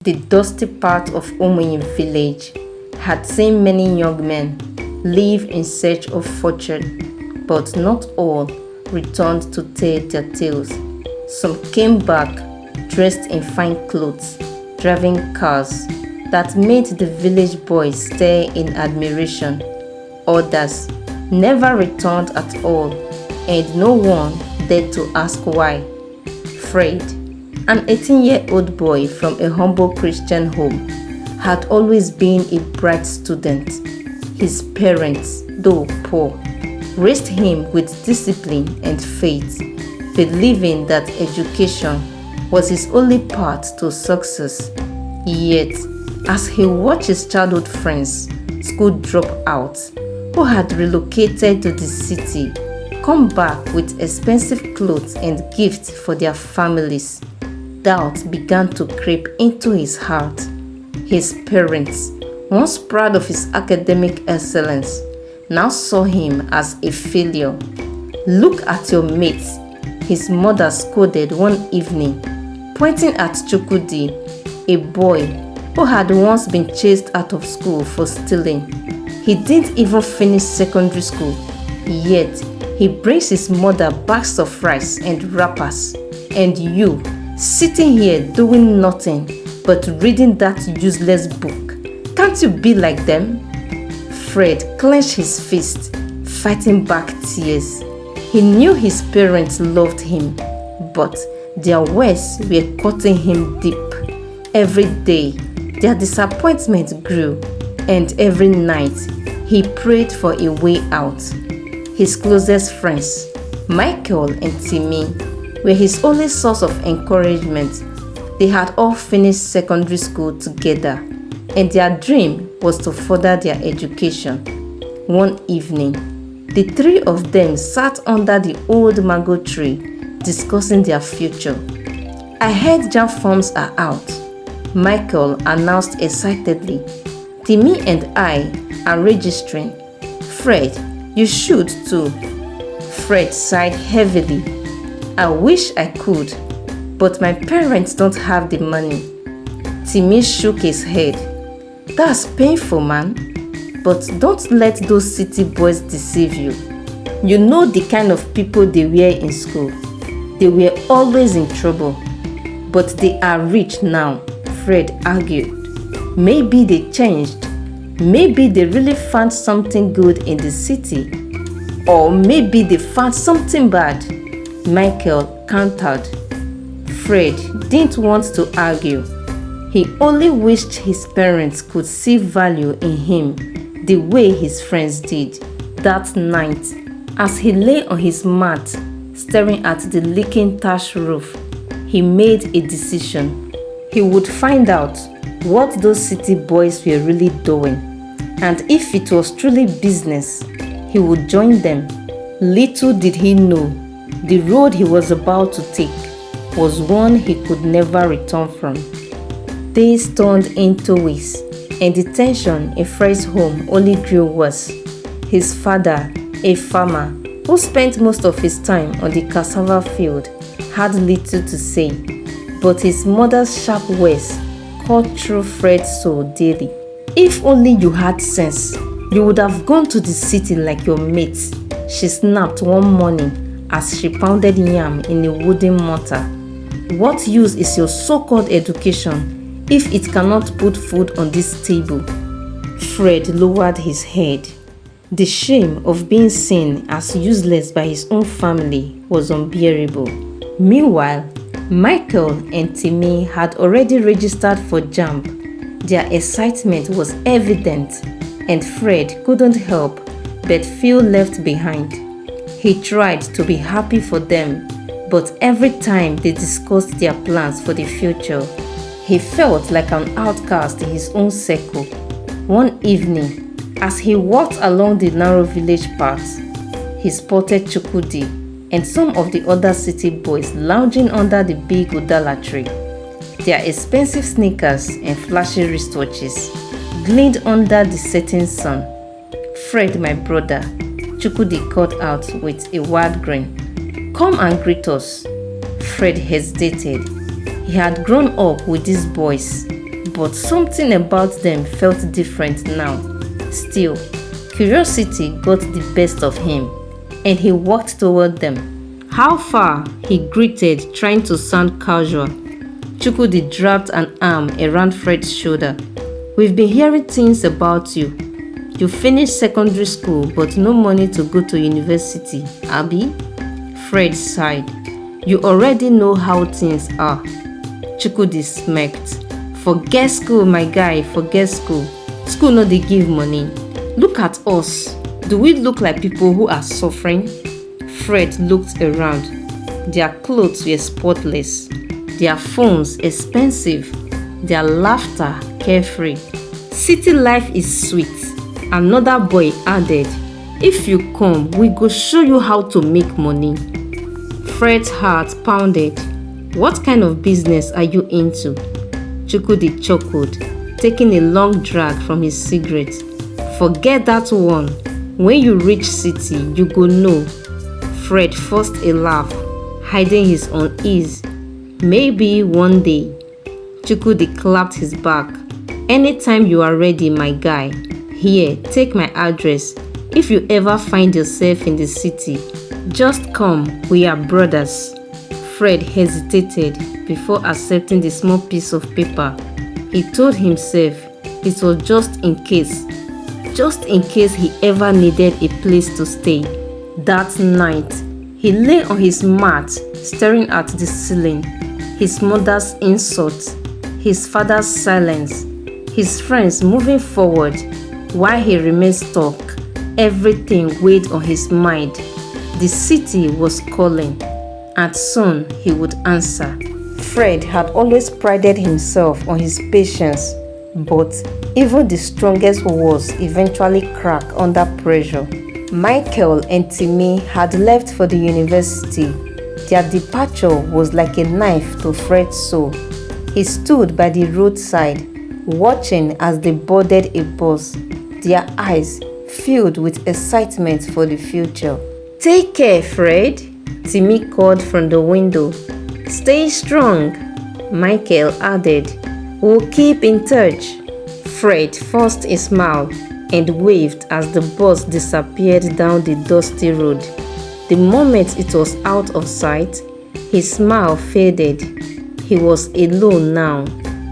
The dusty part of Omoyin village had seen many young men leave in search of fortune, but not all returned to tell their tales. Some came back dressed in fine clothes, driving cars that made the village boys stare in admiration. Others never returned at all, and no one dared to ask why. Fred, an 18-year-old boy from a humble Christian home, had always been a bright student. His parents, though poor, raised him with discipline and faith, believing that education was his only path to success. Yet, as he watched his childhood friends, school dropouts, who had relocated to the city, come back with expensive clothes and gifts for their families, doubt began to creep into his heart. His parents, once proud of his academic excellence, now saw him as a failure. "Look at your mates," his mother scolded one evening, pointing at Chukwudi, a boy who had once been chased out of school for stealing. He didn't even finish secondary school, yet he brings his mother bags of rice and wrappers, and you, sitting here doing nothing but reading that useless book. Can't you be like them? Fred clenched his fist, fighting back tears. He knew his parents loved him, but their words were cutting him deep. Every day, their disappointment grew, and every night, he prayed for a way out. His closest friends, Michael and Timmy, were his only source of encouragement. They had all finished secondary school together, and their dream was to further their education. One evening, the three of them sat under the old mango tree discussing their future. "I heard jam forms are out," Michael announced excitedly. "Timmy and I are registering. Fred, you should too." Fred sighed heavily. "I wish I could, but my parents don't have the money." Timmy shook his head. "That's painful, man. But don't let those city boys deceive you. You know the kind of people they were in school. They were always in trouble. But they are rich now," Fred argued. "Maybe they changed. Maybe they really found something good in the city. Or maybe they found something bad," Michael countered. Fred didn't want to argue. He only wished his parents could see value in him the way his friends did. That night, as he lay on his mat, staring at the leaking thatch roof, he made a decision. He would find out what those city boys were really doing, and if it was truly business, he would join them. Little did he know, the road he was about to take was one he could never return from. Days turned into weeks, and the tension in Fred's home only grew worse. His father, a farmer who spent most of his time on the cassava field, had little to say, but his mother's sharp words cut through Fred's soul daily. "If only you had sense, you would have gone to the city like your mates," she snapped one morning as she pounded yam in a wooden mortar. "What use is your so-called education if it cannot put food on this table?" Fred lowered his head. The shame of being seen as useless by his own family was unbearable. Meanwhile, Michael and Timmy had already registered for JAMB. Their excitement was evident, and Fred couldn't help but feel left behind. He tried to be happy for them, but every time they discussed their plans for the future, he felt like an outcast in his own circle. One evening, as he walked along the narrow village path, he spotted Chukwudi and some of the other city boys lounging under the big udala tree. Their expensive sneakers and flashy wristwatches gleamed under the setting sun. "Fred, my brother," Chukwudi called out with a wide grin. "Come and greet us." Fred hesitated. He had grown up with these boys, but something about them felt different now. Still, curiosity got the best of him, and he walked toward them. "How far?" he greeted, trying to sound casual. Chukwudi dropped an arm around Fred's shoulder. "We've been hearing things about you. You finished secondary school but no money to go to university, Abi?" Fred sighed. "You already know how things are." Chukwudi smirked. "Forget school, my guy, forget school. School no dey give money. Look at us. Do we look like people who are suffering?" Fred looked around. Their clothes were spotless, their phones expensive, their laughter carefree. "City life is sweet," another boy added. "If you come, we go show you how to make money." Fred's heart pounded. "What kind of business are you into?" Chukwudi chuckled, taking a long drag from his cigarette. "Forget that one. When you reach city, you go know." Fred forced a laugh, hiding his unease. "Maybe one day." Chukwudi clapped his back. "Anytime you are ready, my guy. Here, take my address. If you ever find yourself in the city, just come. We are brothers." Fred hesitated before accepting the small piece of paper. He told himself it was just in case he ever needed a place to stay. That night, he lay on his mat, staring at the ceiling. His mother's insults, his father's silence, his friends moving forward while he remained stuck. Everything weighed on his mind. The city was calling, and soon he would answer. Fred had always prided himself on his patience, but even the strongest walls eventually crack under pressure. Michael and Timmy had left for the university. Their departure was like a knife to Fred's soul. He stood by the roadside, watching as they boarded a bus, their eyes filled with excitement for the future. "Take care, Fred," Timmy called from the window. "Stay strong," Michael added. "We'll keep in touch." Fred forced a smile and waved as the bus disappeared down the dusty road. The moment it was out of sight, his smile faded. He was alone now,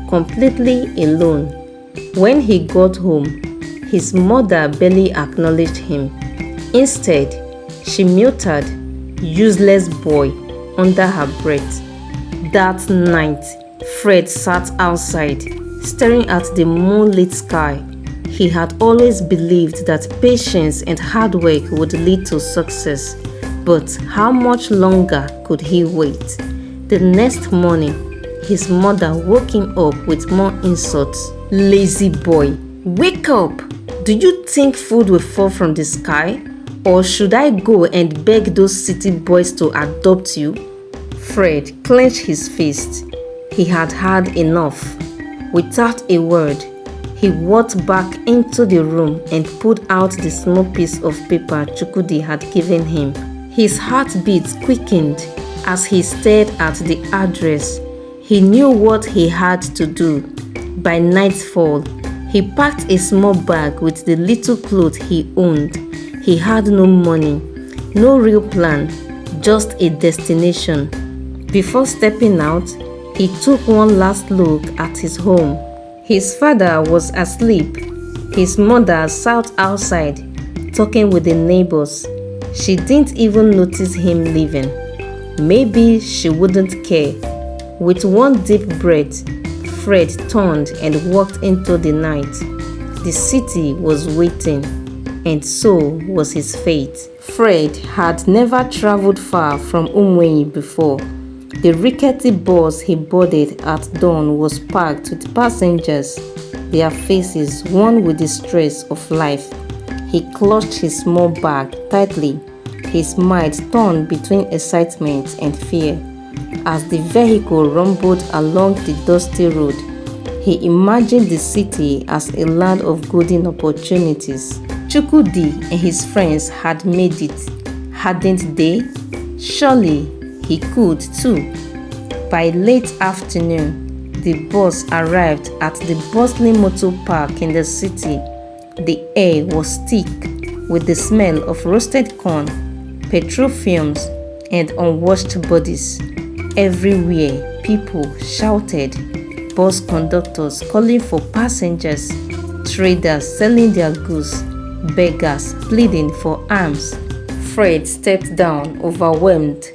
completely alone. When he got home, his mother barely acknowledged him. Instead, she muttered, "Useless boy," under her breath. That night, Fred sat outside, staring at the moonlit sky. He had always believed that patience and hard work would lead to success. But how much longer could he wait? The next morning, his mother woke him up with more insults. "Lazy boy, wake up! Do you think food will fall from the sky? Or should I go and beg those city boys to adopt you?" Fred clenched his fist. He had had enough. Without a word, he walked back into the room and pulled out the small piece of paper Chukwudi had given him. His heartbeat quickened as he stared at the address. He knew what he had to do. By nightfall, he packed a small bag with the little clothes he owned. He had no money, no real plan, just a destination. Before stepping out, he took one last look at his home. His father was asleep. His mother sat outside, talking with the neighbors. She didn't even notice him leaving. Maybe she wouldn't care. With one deep breath, Fred turned and walked into the night. The city was waiting, and so was his fate. Fred had never traveled far from Umwenyi before. The rickety bus he boarded at dawn was packed with passengers, their faces worn with the stress of life. He clutched his small bag tightly, his mind torn between excitement and fear. As the vehicle rumbled along the dusty road, he imagined the city as a land of golden opportunities. Chukwudi and his friends had made it, hadn't they? Surely he could too. By late afternoon, the bus arrived at the bustling motor park in the city, the air was thick with the smell of roasted corn, petrol fumes, and unwashed bodies. Everywhere, people shouted, bus conductors calling for passengers, traders selling their goods, beggars pleading for alms. Fred stepped down, overwhelmed.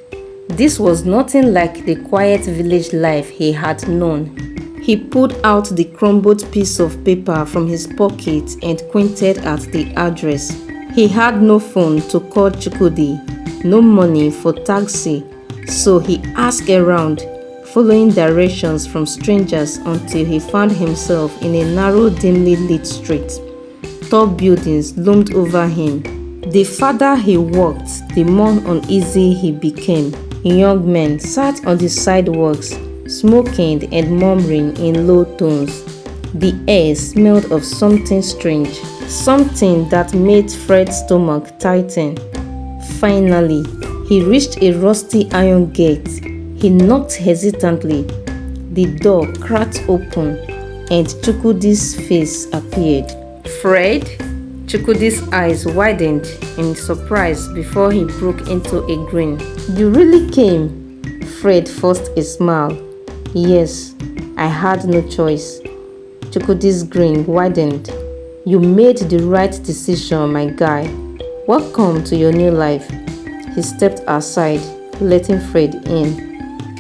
This was nothing like the quiet village life he had known. He pulled out the crumbled piece of paper from his pocket and pointed at the address. He had no phone to call Chukwudi, no money for taxi, so he asked around, following directions from strangers until he found himself in a narrow, dimly lit street. Tall buildings loomed over him. The farther he walked, the more uneasy he became. Young men sat on the sidewalks, smoking and murmuring in low tones. The air smelled of something strange, something that made Fred's stomach tighten. Finally, he reached a rusty iron gate. He knocked hesitantly. The door cracked open, and Chukwudi's face appeared. "Fred?" Chukwudi's eyes widened in surprise before he broke into a grin. "You really came?" Fred forced a smile. "Yes, I had no choice." Chukwudi's grin widened. "You made the right decision, my guy. Welcome to your new life." He stepped aside, letting Fred in.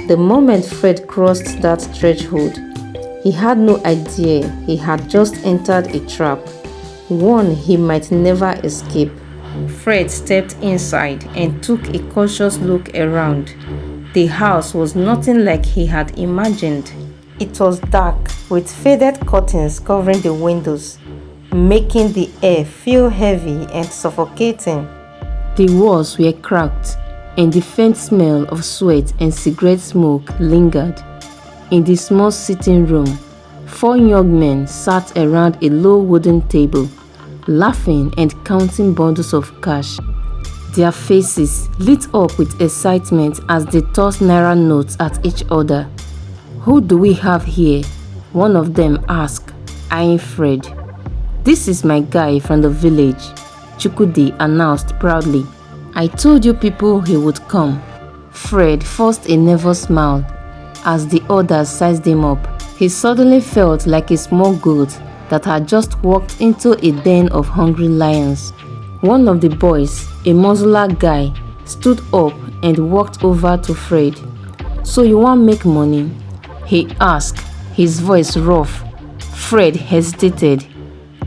The moment Fred crossed that threshold, he had no idea he had just entered a trap, one he might never escape. Fred stepped inside and took a cautious look around. The house was nothing like he had imagined. It was dark, with faded curtains covering the windows, making the air feel heavy and suffocating. The walls were cracked, and the faint smell of sweat and cigarette smoke lingered. In the small sitting room, 4 young men sat around a low wooden table, laughing and counting bundles of cash. Their faces lit up with excitement as they tossed naira notes at each other. "Who do we have here?" one of them asked, eyeing Fred. "This is my guy from the village," Chukwudi announced proudly. "I told you people he would come." Fred forced a nervous smile as the others sized him up. He suddenly felt like a small goat that had just walked into a den of hungry lions. One of the boys, a muscular guy, stood up and walked over to Fred. "So you want make money?" he asked, his voice rough. Fred hesitated.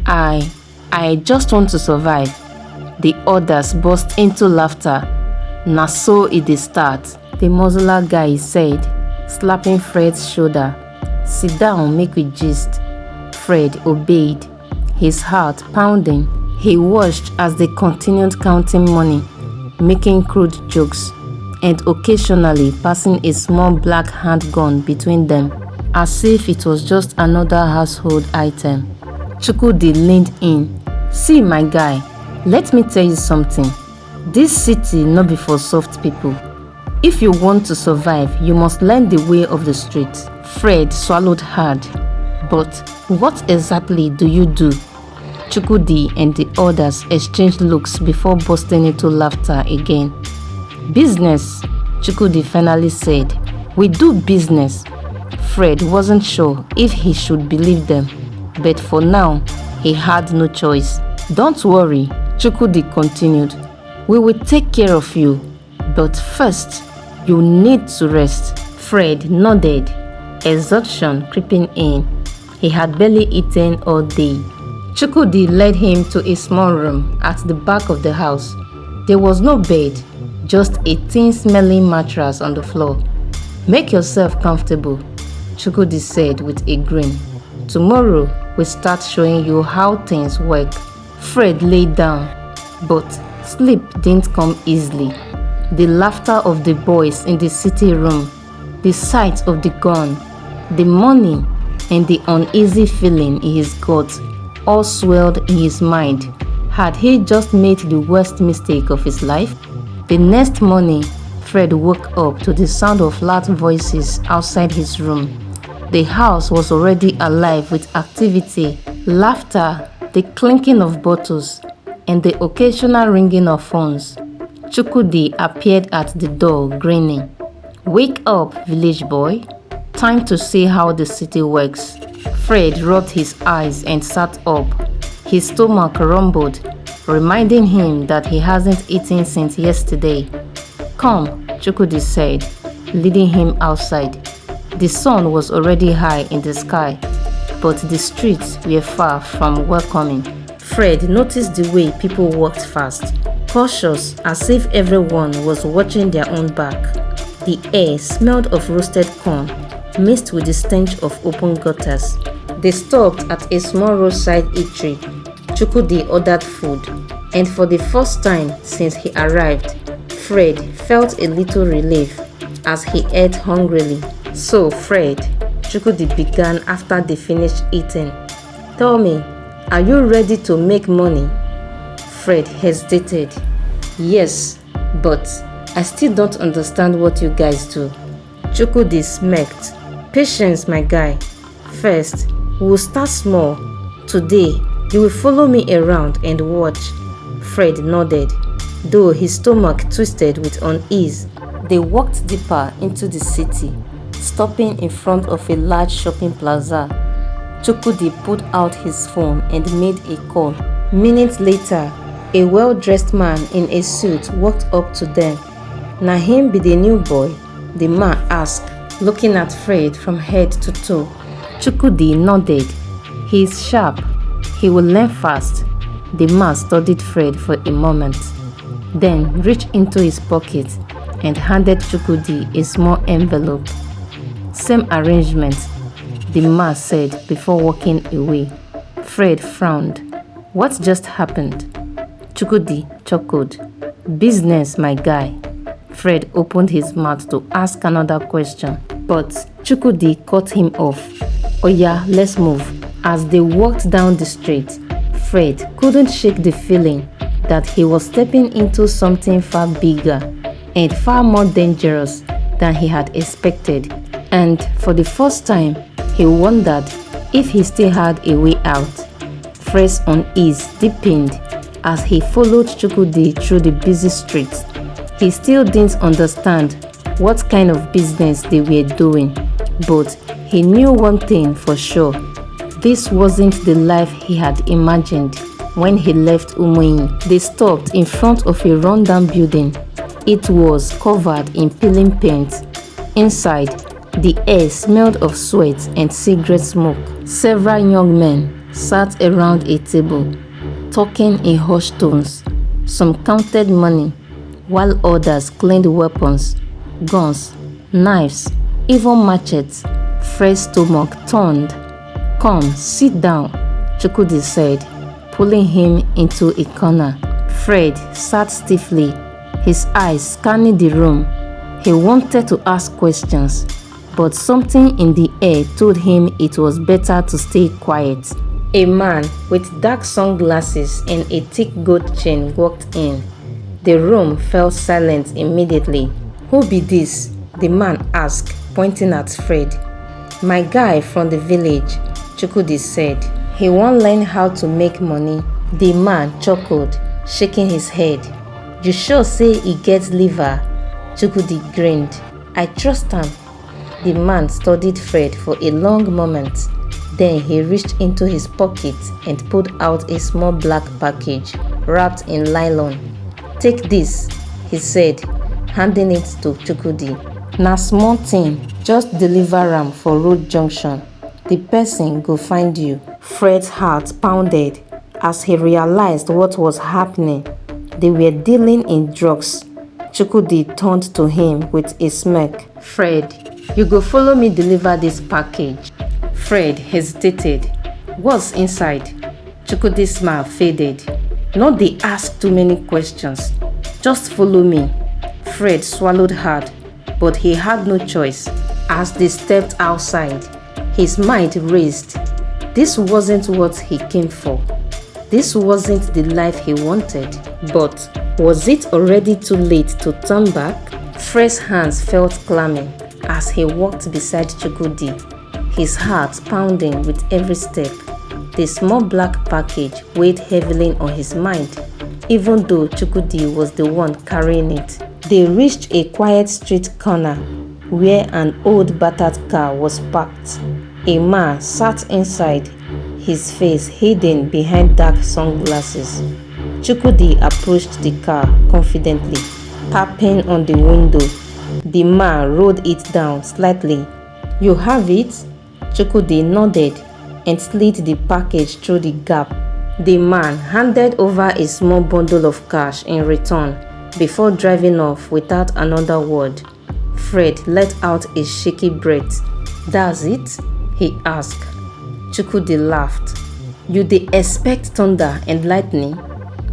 I just want to survive." The others burst into laughter. "Na so it dey start," the muscular guy said, slapping Fred's shoulder. "Sit down, make we gist." Fred obeyed, his heart pounding. He watched as they continued counting money, making crude jokes, and occasionally passing a small black handgun between them, as if it was just another household item. Chukwudi leaned in. "See, my guy, let me tell you something. This city no be for soft people. If you want to survive, you must learn the way of the street." Fred swallowed hard. "But what exactly do you do?" Chukwudi and the others exchanged looks before bursting into laughter again. "Business," Chukwudi finally said. "We do business." Fred wasn't sure if he should believe them, but for now, he had no choice. "Don't worry," Chukwudi continued. "We will take care of you. But first, you need to rest." Fred nodded, exhaustion creeping in. He had barely eaten all day. Chukwudi led him to a small room at the back of the house. There was no bed, just a thin smelling mattress on the floor. "Make yourself comfortable," Chukwudi said with a grin. "Tomorrow, we'll start showing you how things work." Fred lay down, but sleep didn't come easily. The laughter of the boys in the city room, the sight of the gun, the money, and the uneasy feeling in his gut all swelled in his mind. Had he just made the worst mistake of his life? The next morning, Fred woke up to the sound of loud voices outside his room. The house was already alive with activity, laughter, the clinking of bottles, and the occasional ringing of phones. Chukwudi appeared at the door, grinning. "Wake up, village boy. Time to see how the city works." Fred rubbed his eyes and sat up. His stomach rumbled, reminding him that he hasn't eaten since yesterday. "Come," Chukwudi said, leading him outside. The sun was already high in the sky, but the streets were far from welcoming. Fred noticed the way people walked fast, cautious, as if everyone was watching their own back. The air smelled of roasted corn, mixed with the stench of open gutters. They stopped at a small roadside eatery. Chukwudi ordered food, and for the first time since he arrived, Fred felt a little relief as he ate hungrily. "So, Fred," Chukwudi began after they finished eating, "tell me, are you ready to make money?" Fred hesitated. "Yes, but I still don't understand what you guys do." Chukwudi smirked. "Patience, my guy. First, we'll start small. Today, you will follow me around and watch." Fred nodded, though his stomach twisted with unease. They walked deeper into the city, stopping in front of a large shopping plaza. Chukwudi pulled out his phone and made a call. Minutes later, a well-dressed man in a suit walked up to them. "Na him be the new boy?" the man asked, looking at Fred from head to toe. Chukwudi nodded. "He is sharp. He will learn fast." The man studied Fred for a moment, then reached into his pocket and handed Chukwudi a small envelope. "Same arrangement," the man said before walking away. Fred frowned. "What just happened?" Chukwudi chuckled. "Business, my guy." Fred opened his mouth to ask another question, but Chukwudi cut him off. "Oya, let's move." As they walked down the street, Fred couldn't shake the feeling that he was stepping into something far bigger and far more dangerous than he had expected. And for the first time, he wondered if he still had a way out. Fred's unease deepened as he followed Chukwudi through the busy streets. He still didn't understand what kind of business they were doing, but he knew one thing for sure. This wasn't the life he had imagined when he left Umuyi. They stopped in front of a rundown building. It was covered in peeling paint. Inside, the air smelled of sweat and cigarette smoke. Several young men sat around a table, talking in hushed tones. Some counted money, while others cleaned weapons, guns, knives, even machetes. Fred's stomach turned. "Come, sit down," Chukwudi said, pulling him into a corner. Fred sat stiffly, his eyes scanning the room. He wanted to ask questions, but something in the air told him it was better to stay quiet. A man with dark sunglasses and a thick gold chain walked in. The room fell silent immediately. "Who be this?" the man asked, pointing at Fred. "My guy from the village," Chukwudi said. "He won't learn how to make money." The man chuckled, shaking his head. "You sure say he gets liver?" Chukwudi grinned. "I trust him." The man studied Fred for a long moment. Then he reached into his pocket and pulled out a small black package wrapped in nylon. "Take this," he said, handing it to Chukwudi. "Na small thing, just deliver am for road junction. The person go find you." Fred's heart pounded as he realized what was happening. They were dealing in drugs. Chukwudi turned to him with a smirk. "Fred, you go follow me deliver this package." Fred hesitated. "What's inside?" Chukwudi's smile faded. "Not they ask too many questions. Just follow me." Fred swallowed hard, but he had no choice. As they stepped outside, his mind raced. This wasn't what he came for. This wasn't the life he wanted. But was it already too late to turn back? Fred's hands felt clammy as he walked beside Chukwudi. his heart pounding with every step. The small black package weighed heavily on his mind, even though Chukwudi was the one carrying it. They reached a quiet street corner where an old battered car was parked. A man sat inside, his face hidden behind dark sunglasses. Chukwudi approached the car confidently, tapping on the window. The man rolled it down slightly. "You have it?" Chukwudi nodded and slid the package through the gap. The man handed over a small bundle of cash in return before driving off without another word. Fred let out a shaky breath. "That's it?" he asked. Chukwudi laughed. "You dey expect thunder and lightning?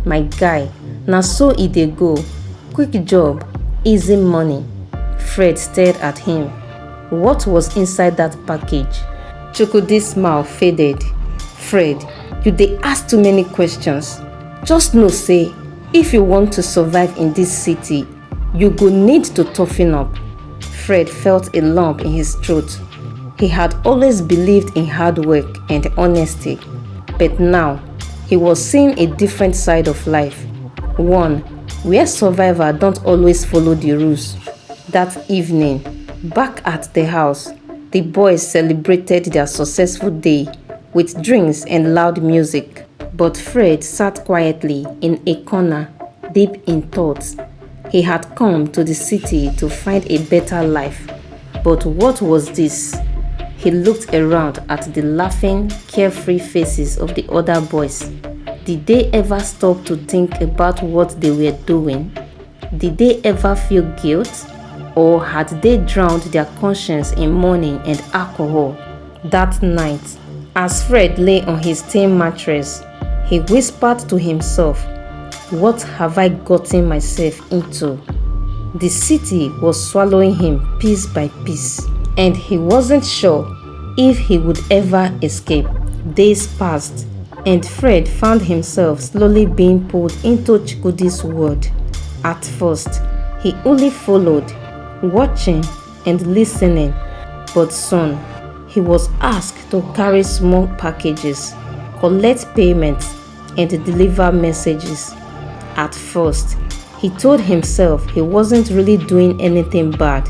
My guy, na so e dey go. Quick job, easy money." Fred stared at him. What was inside that package? Chukwudi's smile faded. "Fred, you dey ask too many questions. Just know say, if you want to survive in this city, you go need to toughen up." Fred felt a lump in his throat. He had always believed in hard work and honesty, but now he was seeing a different side of life. One where survivors don't always follow the rules. That evening, back at the house, the boys celebrated their successful day with drinks and loud music. But Fred sat quietly in a corner, deep in thoughts. He had come to the city to find a better life. But what was this? He looked around at the laughing, carefree faces of the other boys. Did they ever stop to think about what they were doing? Did they ever feel guilt? Or had they drowned their conscience in money and alcohol? That night, as Fred lay on his tin mattress, he whispered to himself, "What have I gotten myself into?" The city was swallowing him piece by piece, and he wasn't sure if he would ever escape. Days passed, and Fred found himself slowly being pulled into Chukwudi's world. At first, he only followed, watching and listening, but soon he was asked to carry small packages, collect payments, and deliver messages. At first, he told himself he wasn't really doing anything bad,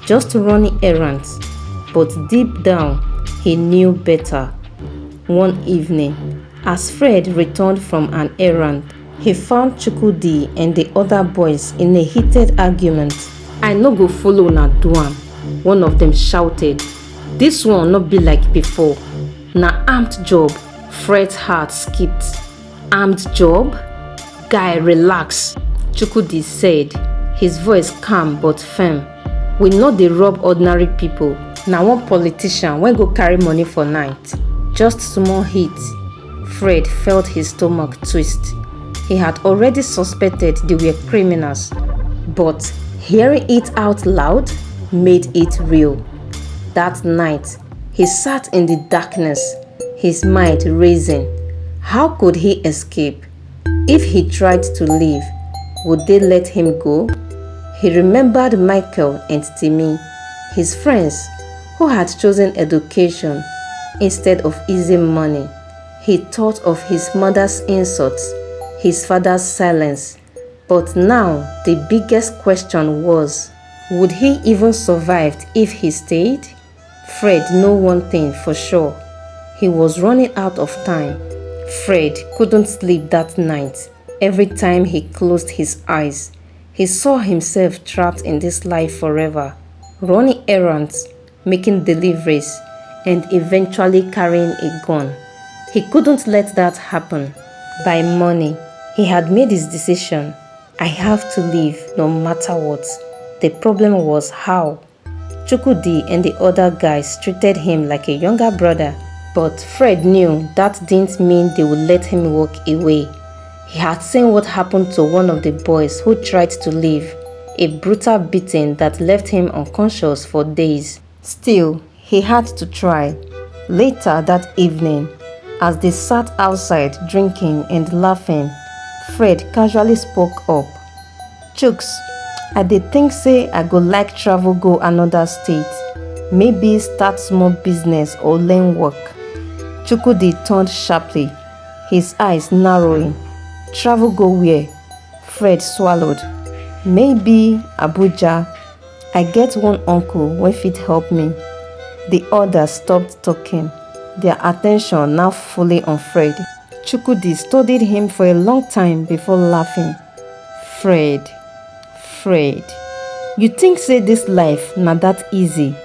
just running errands, but deep down, he knew better. One evening, as Fred returned from an errand, he found Chukwudi and the other boys in a heated argument. "I no go follow una do am," one of them shouted. "This one no be like before. Na armed job." Fred's heart skipped. "Armed job? Guy, relax," Chukwudi said, his voice calm but firm. "We no dey rob ordinary people. Na one politician wey go carry money for night. Just small heat." Fred felt his stomach twist. He had already suspected they were criminals, but hearing it out loud made it real. That night, he sat in the darkness, his mind racing. How could he escape? If he tried to leave, would they let him go? He remembered Michael and Timmy, his friends who had chosen education instead of easy money. He thought of his mother's insults, his father's silence. But now the biggest question was, would he even survive if he stayed? Fred knew one thing for sure. He was running out of time. Fred couldn't sleep that night. Every time he closed his eyes, he saw himself trapped in this life forever, running errands, making deliveries, and eventually carrying a gun. He couldn't let that happen. By morning, he had made his decision. I have to leave no matter what. The problem was how. Chukwudi and the other guys treated him like a younger brother, but Fred knew that didn't mean they would let him walk away. He had seen what happened to one of the boys who tried to leave, a brutal beating that left him unconscious for days. Still, he had to try. Later that evening, as they sat outside drinking and laughing, Fred casually spoke up. "Chooks, I dey think say I go like travel go another state. Maybe start small business or learn work. Chukwudi turned sharply, his eyes narrowing. Travel go where? Fred swallowed. Maybe Abuja. I get one uncle wey fit help me. The others stopped talking, their attention now fully on Fred. Chukwudi studied him for a long time before laughing. Fred, you think say this life na that easy?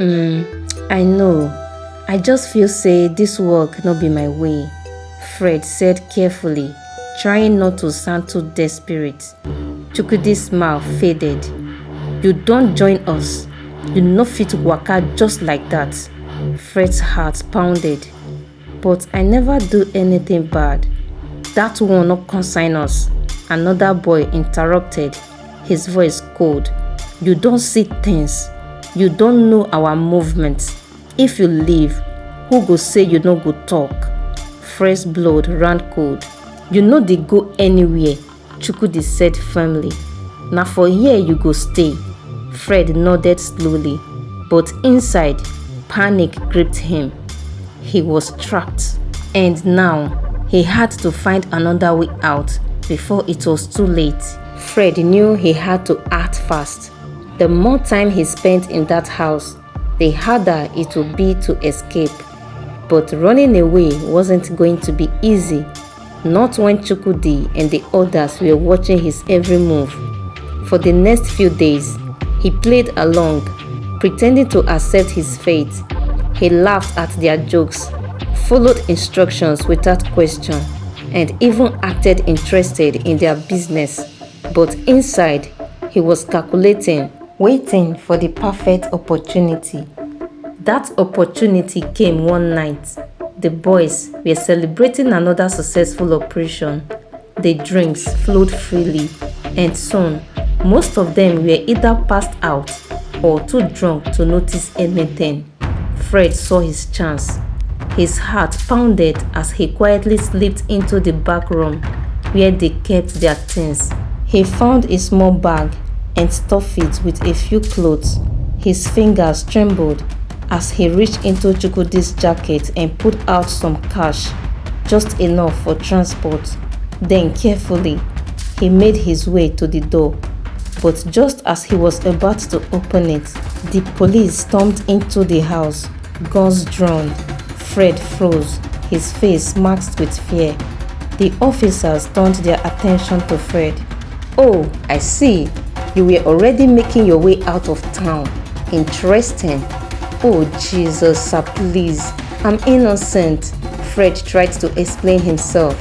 I know. I just feel say this work no be my way, Fred said carefully, trying not to sound too desperate. Chukwudi's smile faded. You don't join us. You no fit waka just like that. Fred's heart pounded. But I never do anything bad. That one no concern us. Another boy interrupted, his voice cold. You don't see things. You don't know our movements. If you leave, who go say you no go talk? Fred's blood ran cold. You know they go anywhere, Chukwudi said firmly. Now for here you go stay. Fred nodded slowly, but inside, panic gripped him. He was trapped, and now he had to find another way out before it was too late. Fred knew he had to act fast. The more time he spent in that house, the harder it would be to escape. But running away wasn't going to be easy, not when Chukwudi and the others were watching his every move. For the next few days, he played along, pretending to accept his fate. He laughed at their jokes, followed instructions without question, and even acted interested in their business. But inside, he was calculating, waiting for the perfect opportunity. That opportunity came one night. The boys were celebrating another successful operation. The drinks flowed freely, and soon, most of them were either passed out or too drunk to notice anything. Fred saw his chance. His heart pounded as he quietly slipped into the back room where they kept their things. He found a small bag and stuffed it with a few clothes. His fingers trembled as he reached into Chukwudi's jacket and put out some cash, just enough for transport. Then carefully, he made his way to the door. But just as he was about to open it, the police stormed into the house, guns drawn. Fred froze, his face masked with fear. The officers turned their attention to Fred. Oh, I see. You were already making your way out of town. Interesting. Oh, Jesus, sir, please. I'm innocent. Fred tried to explain himself,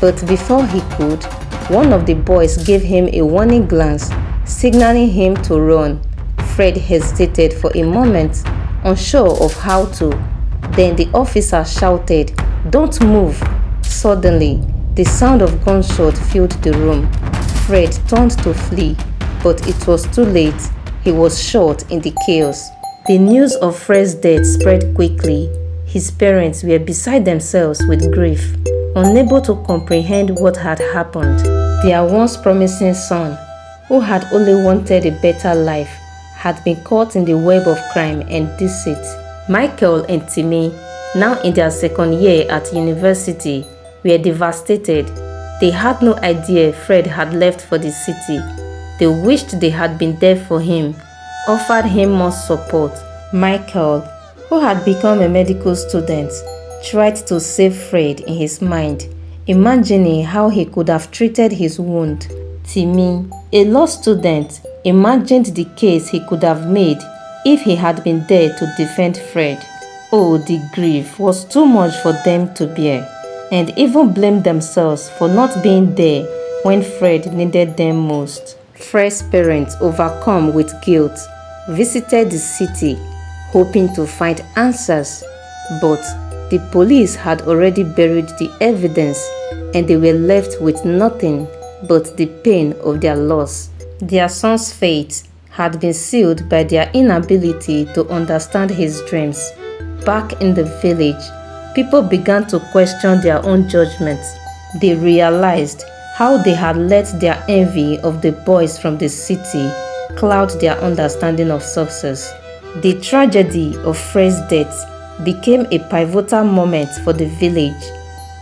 but before he could, one of the boys gave him a warning glance, signaling him to run. Fred hesitated for a moment, unsure of how to. Then the officer shouted, "Don't move!" Suddenly, the sound of gunshot filled the room. Fred turned to flee, but it was too late. He was shot in the chaos. The news of Fred's death spread quickly. His parents were beside themselves with grief, unable to comprehend what had happened. Their once promising son, who had only wanted a better life, had been caught in the web of crime and deceit. Michael and Timmy, now in their second year at university, were devastated. They had no idea Fred had left for the city. They wished they had been there for him, offered him more support. Michael, who had become a medical student, tried to save Fred in his mind, imagining how he could have treated his wound. Timmy, a law student, imagined the case he could have made if he had been there to defend Fred. Oh, the grief was too much for them to bear, and even blamed themselves for not being there when Fred needed them most. Fred's parents, overcome with guilt, visited the city, hoping to find answers, but the police had already buried the evidence and they were left with nothing but the pain of their loss. Their son's fate had been sealed by their inability to understand his dreams. Back in the village, people began to question their own judgments. They realized how they had let their envy of the boys from the city cloud their understanding of success. The tragedy of Fred's death became a pivotal moment for the village.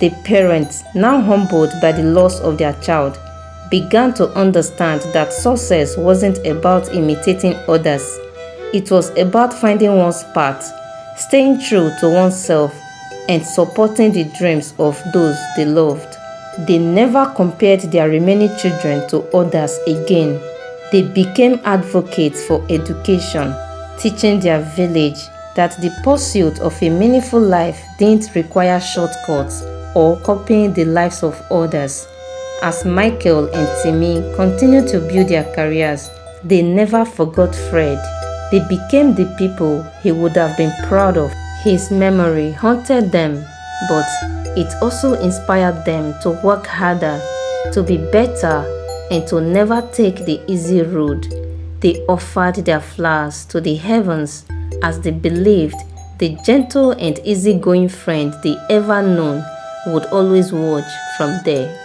The parents, now humbled by the loss of their child, began to understand that success wasn't about imitating others. It was about finding one's path, staying true to oneself, and supporting the dreams of those they loved. They never compared their remaining children to others again. They became advocates for education, teaching their village that the pursuit of a meaningful life didn't require shortcuts or copying the lives of others. As Michael and Timmy continued to build their careers, they never forgot Fred. They became the people he would have been proud of. His memory haunted them, but it also inspired them to work harder, to be better, and to never take the easy road. They offered their flowers to the heavens as they believed the gentle and easygoing friend they ever known would always watch from there.